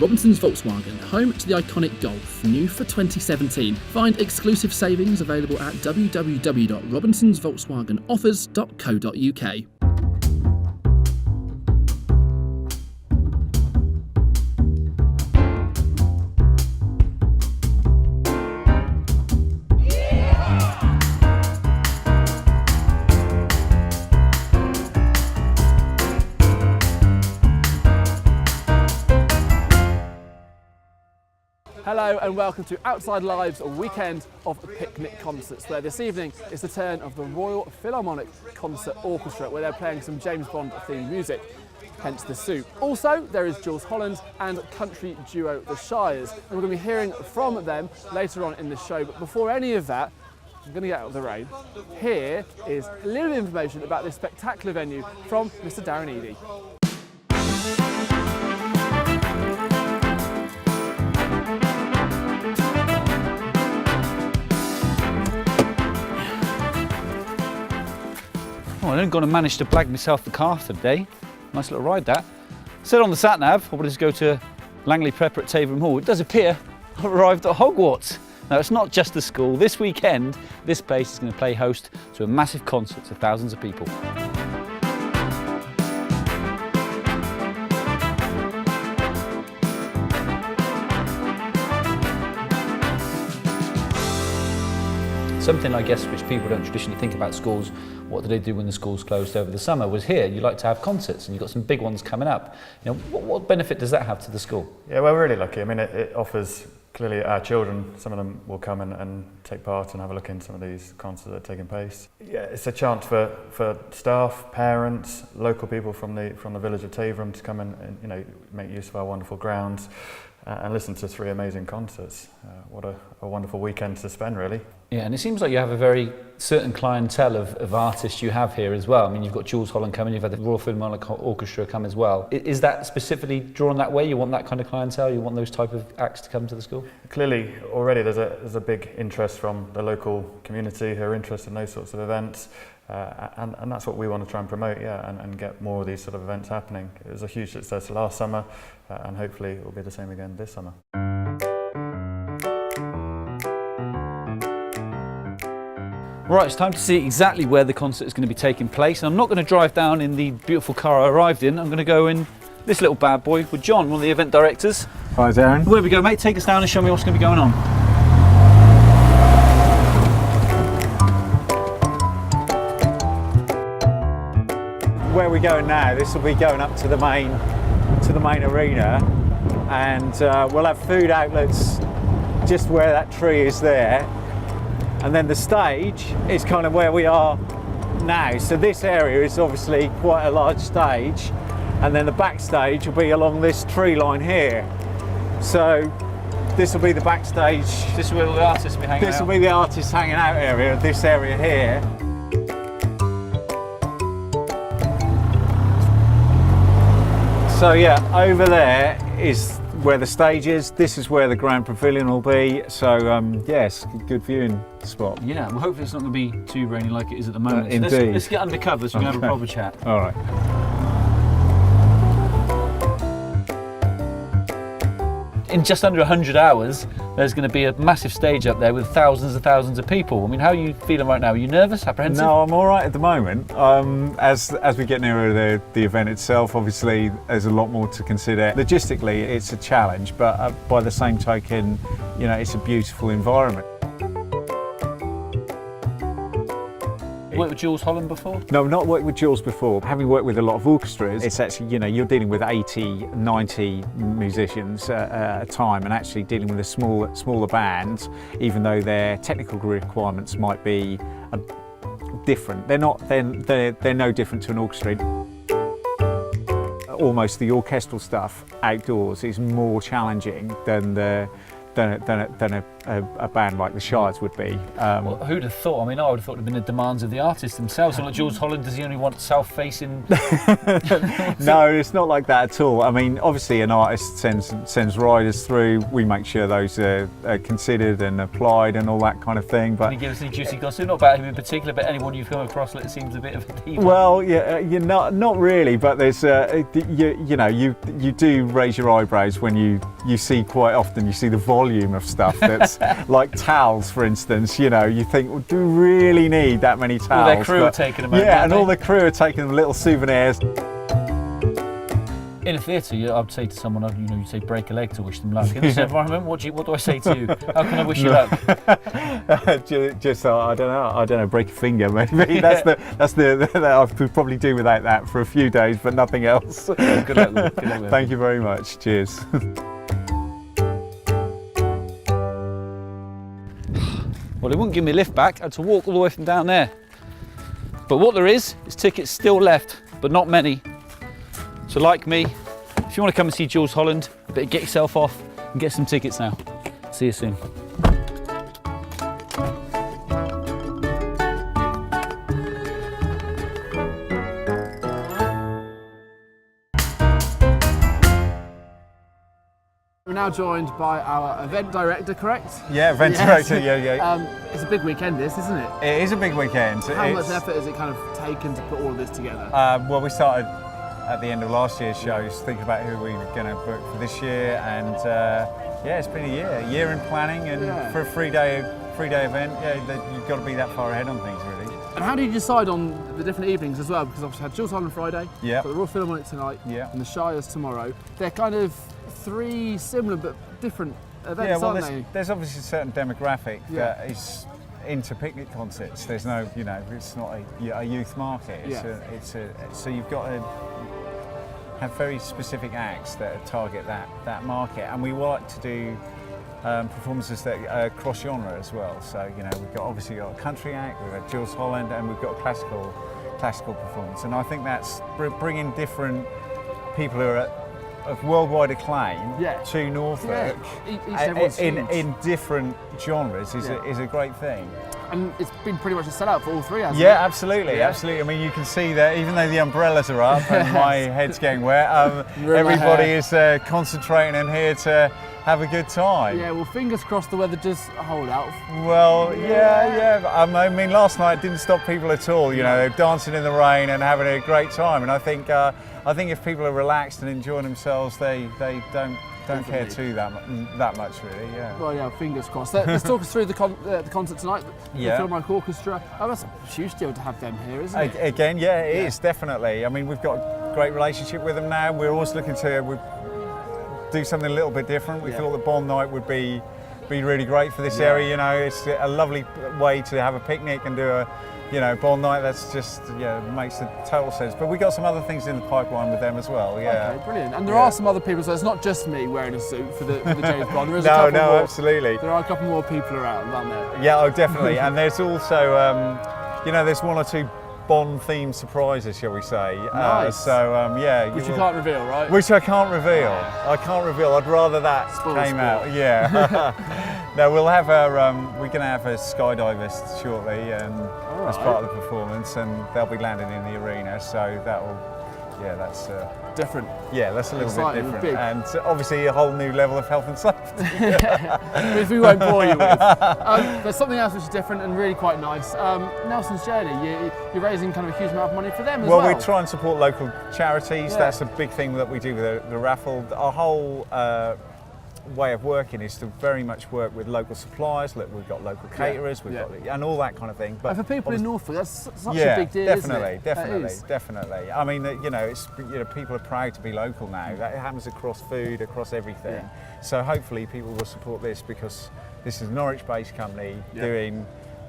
Robinson's Volkswagen, home to the iconic Golf, new for 2017. Find exclusive savings available at www.robinsonsvolkswagenoffers.co.uk. Hello and welcome to Outside Live's weekend of picnic concerts, where this evening is the turn of the Royal Philharmonic Concert Orchestra, where they're playing some James Bond themed music, hence the soup. Also, there is Jules Holland and country duo The Shires, and we're going to be hearing from them later on in the show. But before any of that, I'm going to get out of the rain. Here is a little bit of information about this spectacular venue from Mr. Darren Eady. Oh, I only got to manage to blag myself the car today. Nice little ride that. Said on the sat-nav, I wanted to go to Langley Prep at Taverham Hall. It does appear I've arrived at Hogwarts. Now, it's not just the school. This weekend, this place is going to play host to a massive concert to thousands of people. Something, I guess, which people don't traditionally think about schools, what do they do when the school's closed over the summer, was here. You like to have concerts and you've got some big ones coming up. You know, what benefit does that have to the school? Yeah, well, we're really lucky. I mean, it offers, clearly our children, some of them will come and take part and have a look in some of these concerts that are taking place. Yeah, it's a chance for staff, parents, local people from the village of Taverham to come and you know, make use of our wonderful grounds and listen to three amazing concerts. What a wonderful weekend to spend, really. Yeah, and it seems like you have a very certain clientele of artists you have here as well. I mean, you've got Jules Holland coming, you've had the Royal Philharmonic Orchestra come as well. Is that specifically drawn that way? You want that kind of clientele? You want those type of acts to come to the school? Clearly, already there's a big interest from the local community who are interested in those sorts of events. And that's what we want to try and promote, yeah, and get more of these sort of events happening. It was a huge success last summer, and hopefully it will be the same again this summer. Right, it's time to see exactly where the concert is going to be taking place. And I'm not going to drive down in the beautiful car I arrived in. I'm going to go in this little bad boy with John, one of the event directors. Hi, Darren. Where we go, mate? Take us down and show me what's going to be going on. Where we're going now, this will be going up to the main arena, and we'll have food outlets just where that tree is there. And then the stage is kind of where we are now. So this area is obviously quite a large stage, and then the backstage will be along this tree line here. So this will be the backstage. This is where all the artists will be hanging out. This will be the artists hanging out area, this area here. So yeah, over there is where the stage is. This is where the Grand Pavilion will be. So yes, good viewing spot. Yeah, well, hopefully it's not going to be too rainy like it is at the moment. Indeed. Let's get under cover so we can have a proper chat. All right. In just under 100 hours, there's going to be a massive stage up there with thousands and thousands of people. I mean, how are you feeling right now? Are you nervous, apprehensive? No, I'm all right at the moment. As we get nearer the event itself, obviously there's a lot more to consider. Logistically, it's a challenge, but by the same token, you know, it's a beautiful environment. Worked with Jules Holland before? No, not worked with Jules before. Having worked with a lot of orchestras, it's actually, you know, you're dealing with 80, 90 musicians at a time, and actually dealing with a smaller band, even though their technical requirements might be different. They're no different to an orchestra. Almost the orchestral stuff outdoors is more challenging than a a band like the Shires would be. Well, who'd have thought? I mean, I would have thought it would have been the demands of the artists themselves. So like Jules Holland, does he only want south-facing? No, it's not like that at all. I mean, obviously an artist sends riders through. We make sure those are considered and applied and all that kind of thing. But can you give us any juicy gossip? Not about him in particular, but anyone you've come across that seems a bit of a diva. well, yeah, you're not really. But there's you do raise your eyebrows when you see quite often you see the volume of stuff that's like towels, for instance. You know, you think, well, do we really need that many towels? All their crew are taking them out. Yeah, and all the crew are taking them little souvenirs. In a theatre, I'd say to someone, you say break a leg to wish them luck. In this environment, what do I say to you? How can I wish you luck? Just I don't know, break a finger maybe. That's the I could probably do without that for a few days, but nothing else. Yeah, good luck, Luke. Good luck with it. Thank you very much. Cheers. Well, they wouldn't give me a lift back. I had to walk all the way from down there. But what there is tickets still left, but not many. So like me, if you want to come and see Jules Holland, better get yourself off and get some tickets now. See you soon. We're now joined by our event director, correct? Yeah, event director. Yeah. It's a big weekend, this, isn't it? It is a big weekend. How much effort has it kind of taken to put all of this together? Well, we started at the end of last year's shows, thinking about who we were going to book for this year, and it's been a year in planning, and for a three-day event, you've got to be that far ahead on things, really. And how do you decide on the different evenings as well? Because obviously had Jules Holland Friday, got the Royal Philharmonic tonight, and the Shires tomorrow. They're kind of three similar but different events, aren't they? There's obviously a certain demographic that is into picnic concerts. There's no, it's not a youth market. So you've got to have very specific acts that target that market, and we like to do performances that are cross genre as well. So we've obviously got a country act, we've got Jules Holland, and we've got a classical performance. And I think that's bringing different people who are of worldwide acclaim to Norfolk in different genres is a great thing. And it's been pretty much a sellout for all three, hasn't it? Yeah, absolutely. I mean, you can see that even though the umbrellas are up and my head's getting wet, everybody is concentrating and here to have a good time. Yeah, well, fingers crossed the weather does hold out. Well, yeah. I mean, last night didn't stop people at all. They're dancing in the rain and having a great time. And I think if people are relaxed and enjoying themselves, they don't care too that much, really. Yeah. Well, yeah, fingers crossed. Let's talk us through the concert tonight. The Philharmonic Orchestra. Oh, that's a huge deal to have them here, isn't it? Again, it is, definitely. I mean, we've got a great relationship with them now. We're always looking to do something a little bit different. We thought the Bond night would be really great for this area. It's a lovely way to have a picnic and do a Bond night. That's just makes a total sense. But we got some other things in the pipeline with them as well. Yeah. Okay, brilliant. And there are some other people, so it's not just me wearing a suit for the James Bond. There is a couple more, absolutely. There are a couple more people around, aren't there? Yeah, definitely. And there's also there's one or two Bond-themed surprises, shall we say? Nice. Which you can't reveal, right? Which I can't reveal. I'd rather that came out. Yeah. No, we'll have we're going to have a skydivers shortly, and as part of the performance, and they'll be landing in the arena. So that's different. Yeah, that's a little bit different, and obviously a whole new level of health and safety. Which we won't bore you with. There's something else which is different and really quite nice. Nelson's Journey. You're raising kind of a huge amount of money for them as well. Well, we try and support local charities. That's a big thing that we do with the raffle. Our whole way of working is to very much work with local suppliers. We've got local caterers, we've got and all that kind of thing. But and for people in Norfolk, that's such a big deal, definitely, isn't it? definitely. I mean, it's people are proud to be local now. That happens across food, across everything. Yeah. So hopefully people will support this because this is a Norwich-based company doing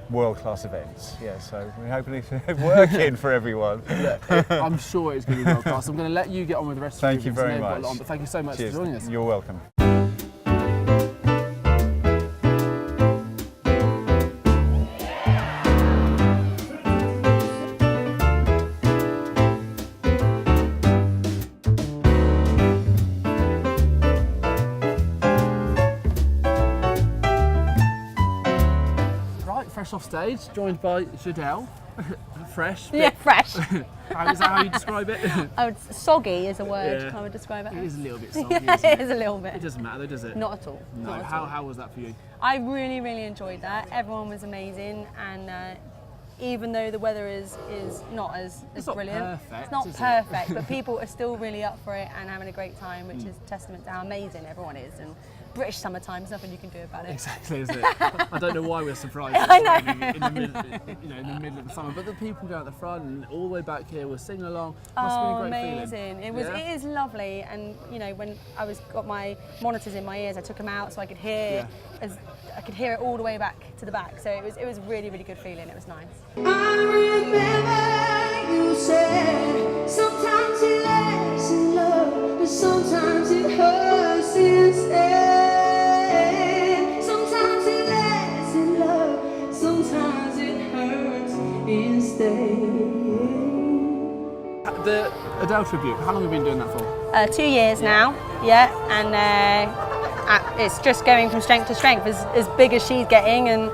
world-class events. Yeah, so we're hoping it's working for everyone. I'm sure it's going to be world-class. I'm going to let you get on with the rest of the Thank you very much. But thank you so much for joining us. You're welcome. fresh off stage, joined by Jadelle. Fresh. Yeah, fresh. Is that how you describe it? Soggy is a word Yeah. I would describe it It as. is a little bit soggy, Yeah, isn't it is a little bit. It doesn't matter though, does it? Not at all. No. Not at all. How was that for you? I really, really enjoyed that. Everyone was amazing, and even though the weather is not as not brilliant, perfect, it's not is it? perfect, but people are still really up for it and having a great time, which is testament to how amazing everyone is. And British summertime, there's nothing you can do about it. Exactly, is it? I don't know why we're surprised. I know, In the middle of the summer, but the people down at the front and all the way back here were singing along. Must have been a great amazing! feeling. It was. Yeah? It is lovely, and when I got my monitors in my ears, I took them out so I could hear I could hear it all the way back to the back. So it was really, really good feeling. It was nice. I remember you said sometimes it lasts in love, but sometimes it hurts instead. Sometimes it lasts in love, sometimes it hurts instead. The Adele tribute, how long have you been doing that for? 2 years now, and it's just going from strength to strength, as big as she's getting, and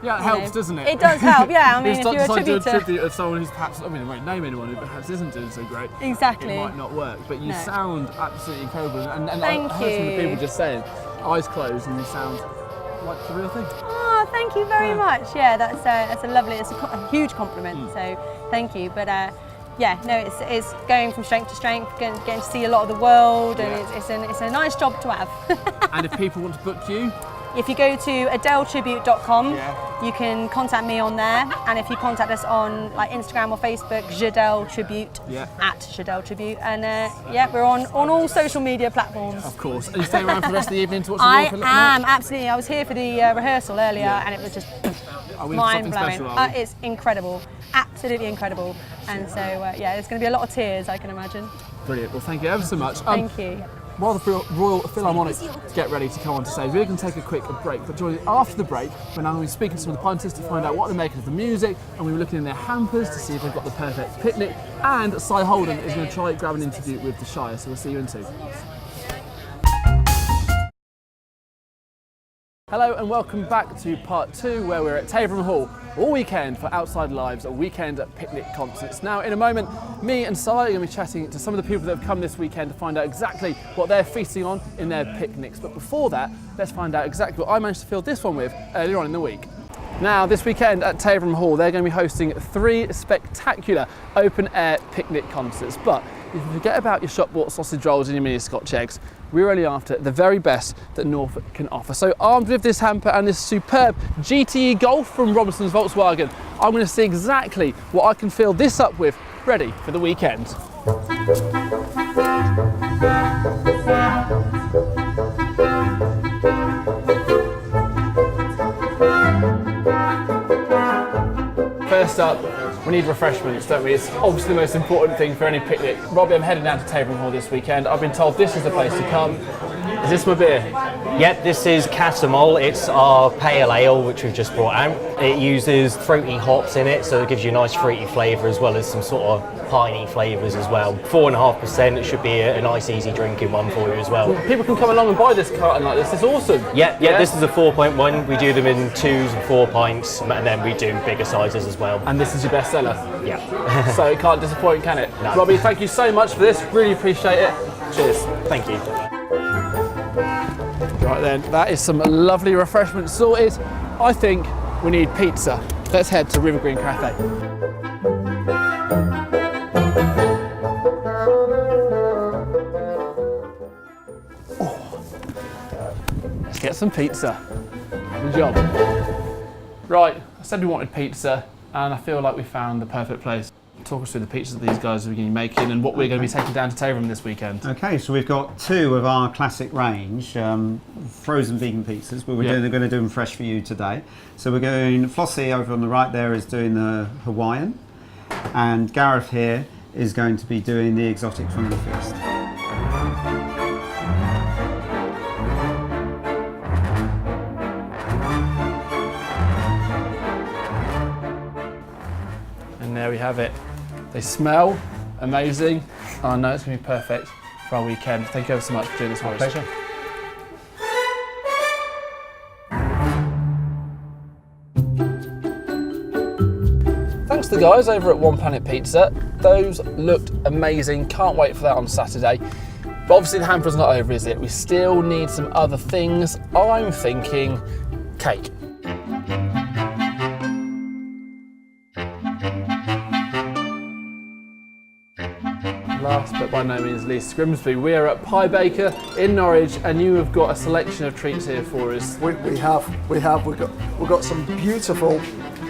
Yeah, it helps, doesn't it? It does help, yeah. I mean, if you're a decide to do a tribute to... tribute of someone who's perhaps, I won't name anyone who perhaps isn't doing so great. Exactly. It might not work, but you No. sound absolutely incredible. And I Thank heard from the you. people just saying, eyes closed, and you sound like the real thing. Oh, thank you very much. Yeah, that's a lovely, it's a huge compliment. So thank you. But it's going from strength to strength, getting to see a lot of the world, and it's a nice job to have. And if people want to book you, If you go to adeletribute.com, you can contact me on there, and if you contact us on like Instagram or Facebook, Jadelle Tribute, at Jadelle Tribute, and we're on all social media platforms. of course. And you stay around for the rest of the evening to watch the I Royal Philip am, match? absolutely. I was here for the rehearsal earlier, and it was just Are we mind something blowing. special, are we? It's incredible, absolutely incredible. And so, there's going to be a lot of tears, I can imagine. Brilliant. Well, thank you ever so much. Thank you. While the Royal Philharmonic get ready to come on to stage, we're going to take a quick break. But after the break, we're now going to be speaking to some of the punters to find out what they're making of the music, and we're looking in their hampers to see if they've got the perfect picnic. And Cy Holden is going to try grab an interview with the Shire, so we'll see you in 2. Hello and welcome back to part 2, where we're at Taverham Hall all weekend for Outside Lives, a weekend at picnic concerts. Now in a moment, me and Cy are going to be chatting to some of the people that have come this weekend to find out exactly what they're feasting on in their picnics. But before that, let's find out exactly what I managed to fill this one with earlier on in the week. Now this weekend at Taverham Hall, they're going to be hosting 3 spectacular open-air picnic concerts. But if you forget about your shop-bought sausage rolls and your mini Scotch eggs, we're only after the very best that Norfolk can offer. So armed with this hamper and this superb GTE Golf from Robinson's Volkswagen, I'm going to see exactly what I can fill this up with, ready for the weekend. First up, we need refreshments, don't we? It's obviously the most important thing for any picnic. Robbie, I'm heading down to Taverham Hall this weekend. I've been told this is the place to come. Is this my beer? Yep, this is Catamol. It's our pale ale, which we've just brought out. It uses fruity hops in it, so it gives you a nice fruity flavour as well as some sort of piney flavours as well. 4.5%, it should be a nice easy drinking one for you as well. People can come along and buy this carton like this. It's awesome. Yeah, this is a 4.1. We do them in 2s and 4 pints, and then we do bigger sizes as well. And this is your best seller. Yeah. So it can't disappoint, can it? No. Robbie, thank you so much for this. Really appreciate it. Cheers. Thank you. Right then, that is some lovely refreshments sorted. I think we need pizza. Let's head to River Green Cafe. Let's get some pizza. Good job. Right, I said we wanted pizza, and I feel like we found the perfect place. Talk us through the pizzas that these guys are going to be making and what we're going to be taking down to Taverham this weekend. Okay, so we've got 2 of our classic range, frozen vegan pizzas, but we're going to do them fresh for you today. So we're going, Flossie over on the right there is doing the Hawaiian, and Gareth here is going to be doing the exotic from the feast. And there we have it. They smell amazing. I know it's going to be perfect for our weekend. Thank you ever so much for doing this for us. Pleasure. the guys over at One Planet Pizza. Those looked amazing. Can't wait for that on Saturday. But obviously the hamper's not over, is it? We still need some other things. I'm thinking cake. Last but by no means least, Grimsby. We are at Pie Baker in Norwich, and you have got a selection of treats here for us. We've got some beautiful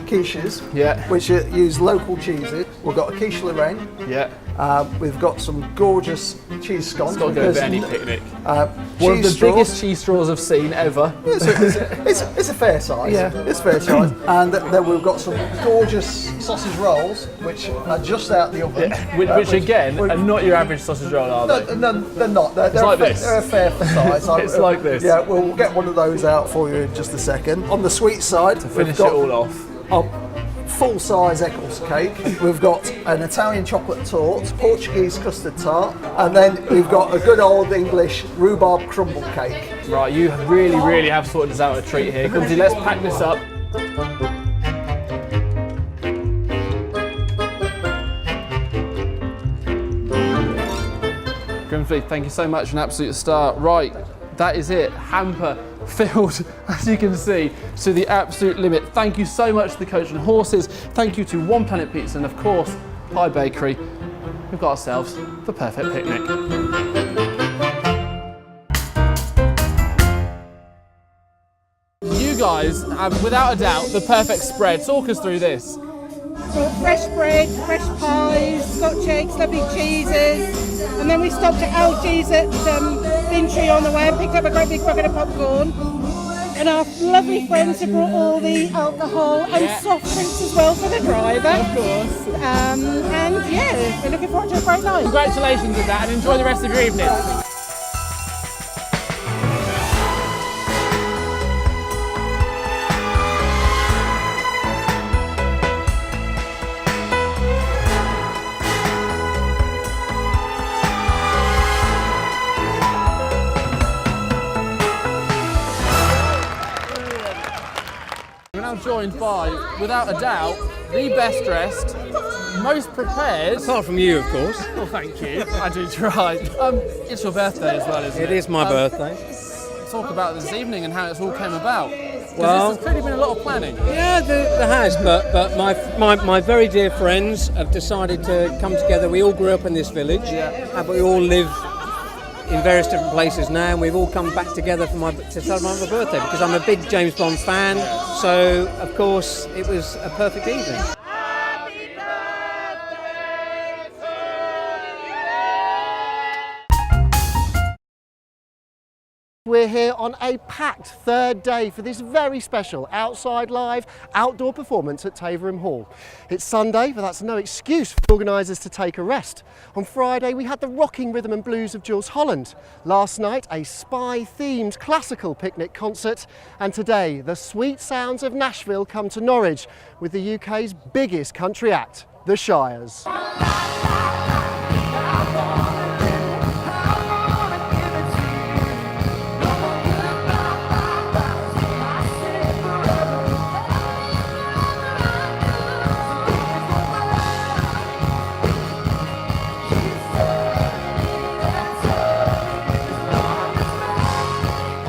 quiches, Yeah. which use local cheeses. We've got a quiche Lorraine. Yeah. We've got some gorgeous cheese scones. It's got to go to any picnic. One of Cheese the straws. biggest cheese straws I've seen ever. It's a fair size. Yeah. It's fair size. And then we've got some gorgeous sausage rolls, which are just out the oven. Which again, are not your average sausage roll, are they? No, they're not. They're like a this. They're a fair for size. It's like this. Yeah, we'll get one of those out for you in just a second. On the sweet side, Finish it all off. Full-size Eccles cake. We've got an Italian chocolate torte, Portuguese custard tart, and then we've got a good old English rhubarb crumble cake. Right, you really have sorted us out a treat here. Grimsby, let's pack this up. Grimsby, thank you so much, an absolute star. Right, that is it. Hamper filled, as you can see, to the absolute limit. Thank you so much to the Coach and Horses. Thank you to One Planet Pizza and, of course, Pie Bakery. We've got ourselves the perfect picnic. You guys have, without a doubt, the perfect spread. Talk us through this. Fresh bread, fresh pies, Scotch eggs, lovely cheeses, and then we stopped at Algie's at Bintry on the way and picked up a great big bucket of popcorn. And our lovely friends have brought all the alcohol and soft drinks as well for the driver. Of course. And yeah, we're looking forward to a great night. Congratulations with that, and enjoy the rest of your evening. Joined by, without a doubt, the best dressed, most prepared. Apart from you, of course. Well, thank you. I do try. It's your birthday as well, isn't it? It is my birthday. Talk about this evening and how it's all came about. Well, this has clearly been a lot of planning. Yeah, there has, but my very dear friends have decided to come together. We all grew up in this village, but we all live in various different places now, and we've all come back together to celebrate my birthday because I'm a big James Bond fan. So, of course, it was a perfect evening. We're here on a packed third day for this very special outside live outdoor performance at Taverham Hall. It's Sunday, but that's no excuse for organisers to take a rest. On Friday we had the rocking rhythm and blues of Jules Holland. Last night a spy-themed classical picnic concert, and today the sweet sounds of Nashville come to Norwich with the UK's biggest country act, the Shires.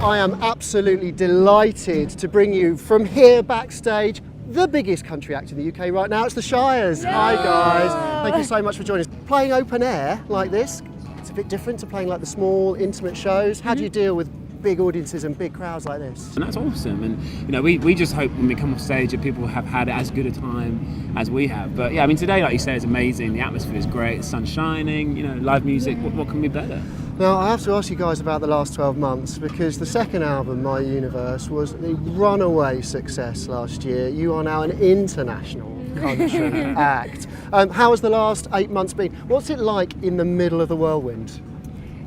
I am absolutely delighted to bring you from here backstage the biggest country act in the UK right now. It's the Shires. Hi guys, thank you so much for joining us. Playing open air like this, it's a bit different to playing like the small intimate shows. How do you deal with big audiences and big crowds like this? And that's awesome, and you know, we just hope when we come off stage that people have had as good a time as we have. But yeah, I mean, today, like you say, is amazing. The atmosphere is great, the sun's shining, you know, live music. What can be better? Now, I have to ask you guys about the last 12 months because the second album, My Universe, was the runaway success last year. You are now an international country act. How has the last 8 months been? What's it like in the middle of the whirlwind?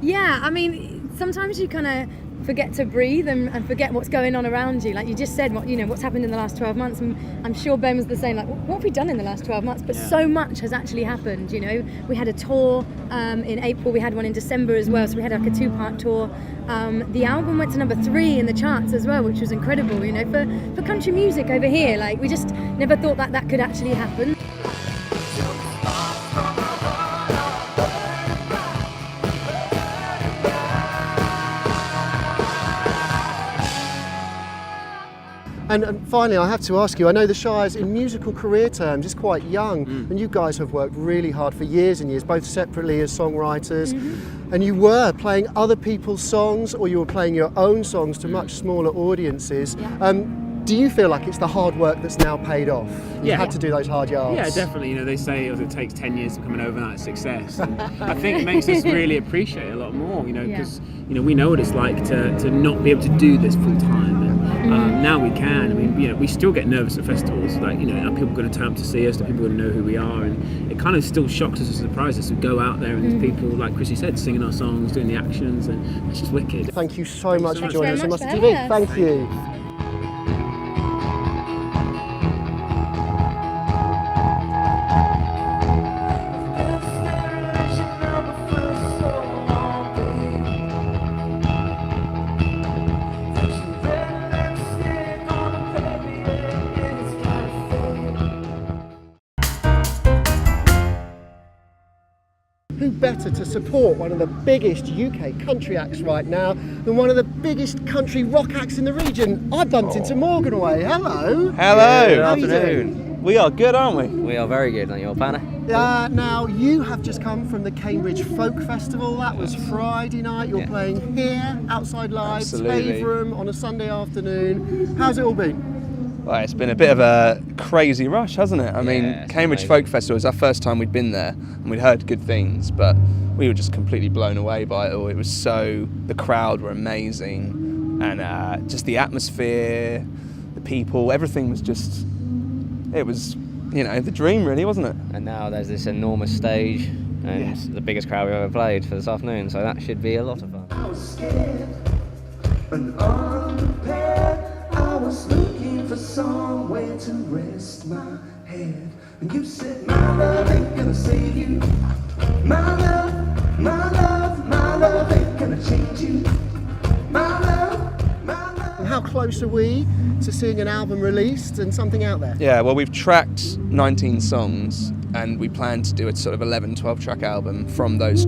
Yeah, I mean, sometimes you kind of forget to breathe and forget what's going on around you. Like you just said, what's happened in the last 12 months, and I'm sure Ben was the same, like what have we done in the last 12 months? But so much has actually happened, you know. We had a tour in April, we had one in December as well, so we had like a 2-part tour. The album went to number 3 in the charts as well, which was incredible, you know, for country music over here. Like we just never thought that could actually happen. And finally, I have to ask you, I know the Shire's in musical career terms is quite young, and you guys have worked really hard for years and years, both separately as songwriters, and you were playing other people's songs or you were playing your own songs to much smaller audiences. Do you feel like it's the hard work that's now paid off? You had to do those hard yards. Yeah, definitely. You know, they say it takes 10 years to become an overnight success. And I think it makes us really appreciate it a lot more, you know, because, you know, we know what it's like to not be able to do this full time. And now we can. I mean, you know, we still get nervous at festivals. Like, you know, are people going to turn up to see us? Are people going to know who we are? And it kind of still shocks us and surprises us. We go out there and there's people, like Chrissy said, singing our songs, doing the actions, and it's just wicked. Thank you so much for joining us on Mustard for TV. having us. Thank you. Who better to support one of the biggest UK country acts right now than one of the biggest country rock acts in the region? I bumped into Morgan Way. Hello. Hello. Good afternoon. We are good, aren't we? We are very good, aren't you, Banner? Now, you have just come from the Cambridge Folk Festival. That was Friday night. You're playing here, outside live, Absolutely. Taverham on a Sunday afternoon. How's it all been? Well, it's been a bit of a crazy rush, hasn't it? I mean, it's Cambridge amazing. Folk Festival was our first time we'd been there, and we'd heard good things, but we were just completely blown away by it all. It was the crowd were amazing, and just the atmosphere, the people, everything was just, it was, you know, the dream really, wasn't it? And now there's this enormous stage, and it's the biggest crowd we've ever played for this afternoon, so that should be a lot of fun. I was scared and unprepared. I was looking for somewhere to rest my head. And you said, my love ain't gonna save you. My love, my love, my love ain't gonna change you. My love, my love. And how close are we to seeing an album released and something out there? Yeah, well, we've tracked 19 songs, and we plan to do a sort of 11, 12 track album from those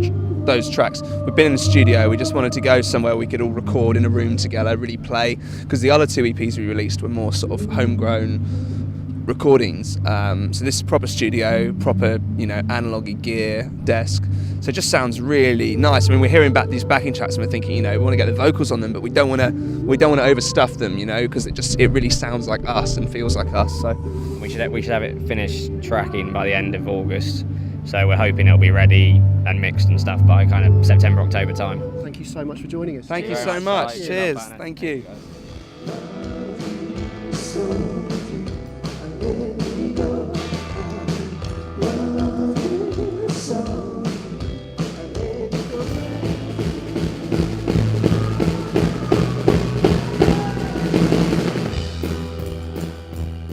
tracks. We've been in the studio, we just wanted to go somewhere we could all record in a room together, really play, because the other two EPs we released were more sort of homegrown recordings. So this is proper studio, proper, you know, analogue-y gear, desk. So it just sounds really nice. I mean, we're hearing back these backing tracks and we're thinking, you know, we want to get the vocals on them, but we don't want to overstuff them, you know, because it really sounds like us and feels like us. So We should have it finished tracking by the end of August, so we're hoping it'll be ready and mixed and stuff by kind of September, October time. Thank you so much for joining us. thank you so much. Cheers. Thank you.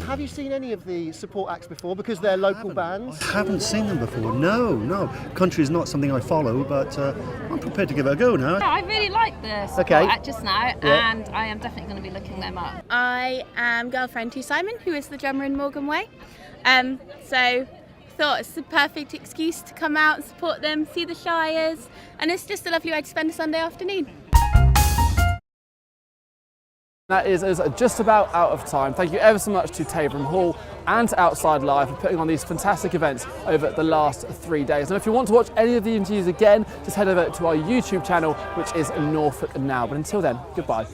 Have you seen any of the support acts before, because they're local bands? I haven't seen them before. No. Country is not something I follow, but I'm prepared to give it a go now. I really like the support act just now, and I am definitely going to be looking them up. I am girlfriend to Simon, who is the drummer in Morgan Way. So thought it's the perfect excuse to come out and support them, see the Shires, and it's just a lovely way to spend a Sunday afternoon. That is us just about out of time. Thank you ever so much to Taverham Hall and to Outside Live for putting on these fantastic events over the last 3 days. And if you want to watch any of the interviews again, just head over to our YouTube channel, which is Norfolk Now. But until then, goodbye.